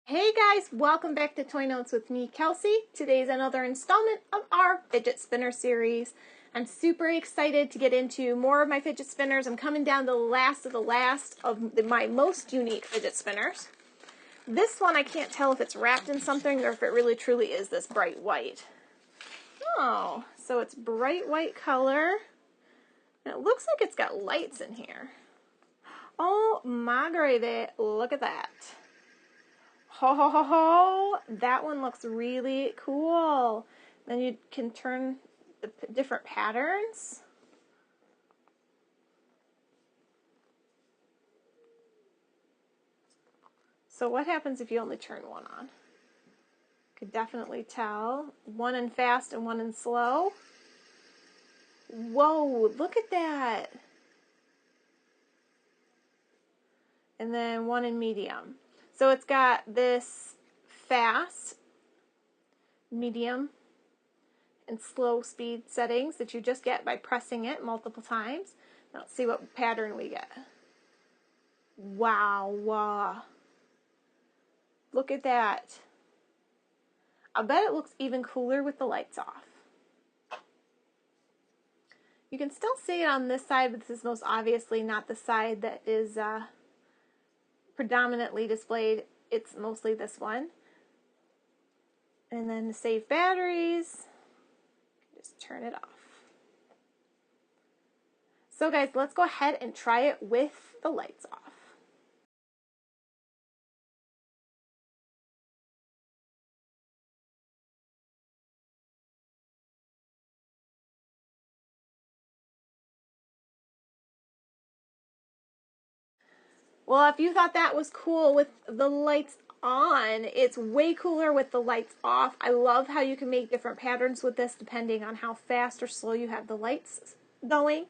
Hey guys, welcome back to Toy Notes with me, Kelsey. Today's another installment of our fidget spinner series. I'm super excited to get into more of my fidget spinners. I'm coming down to the last of my most unique fidget spinners. This one I can't tell if it's wrapped in something or if it really truly is this bright white. Oh, so it's bright white color. And it looks like it's got lights in here. Oh my gravy, look at that. Ho ho ho ho! That one looks really cool. Then you can turn the different patterns. So what happens if you only turn one on? Could definitely tell. One in fast and one in slow. Whoa, look at that. And then one in medium. So it's got this fast, medium, and slow speed settings that you just get by pressing it multiple times. Now let's see what pattern we get. Wow. Look at that. I bet it looks even cooler with the lights off. You can still see it on this side, but this is most obviously not the side that is predominantly displayed. It's mostly this one. And then to save batteries, just turn it off. So guys, let's go ahead and try it with the lights off. Well, if you thought that was cool with the lights on, it's way cooler with the lights off. I love how you can make different patterns with this depending on how fast or slow you have the lights going.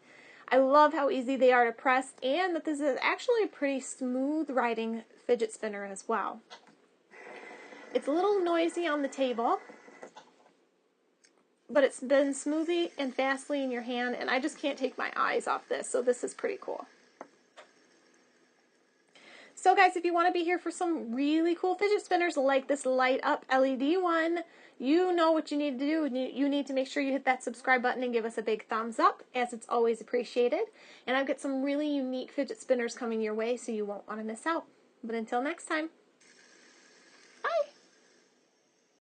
I love how easy they are to press and that this is actually a pretty smooth riding fidget spinner as well. It's a little noisy on the table, but it's been smoothly and fastly in your hand, and I just can't take my eyes off this, so this is pretty cool. So guys, if you want to be here for some really cool fidget spinners like this light up LED one, you know what you need to do. You need to make sure you hit that subscribe button and give us a big thumbs up, as it's always appreciated. And I've got some really unique fidget spinners coming your way, so you won't want to miss out. But until next time.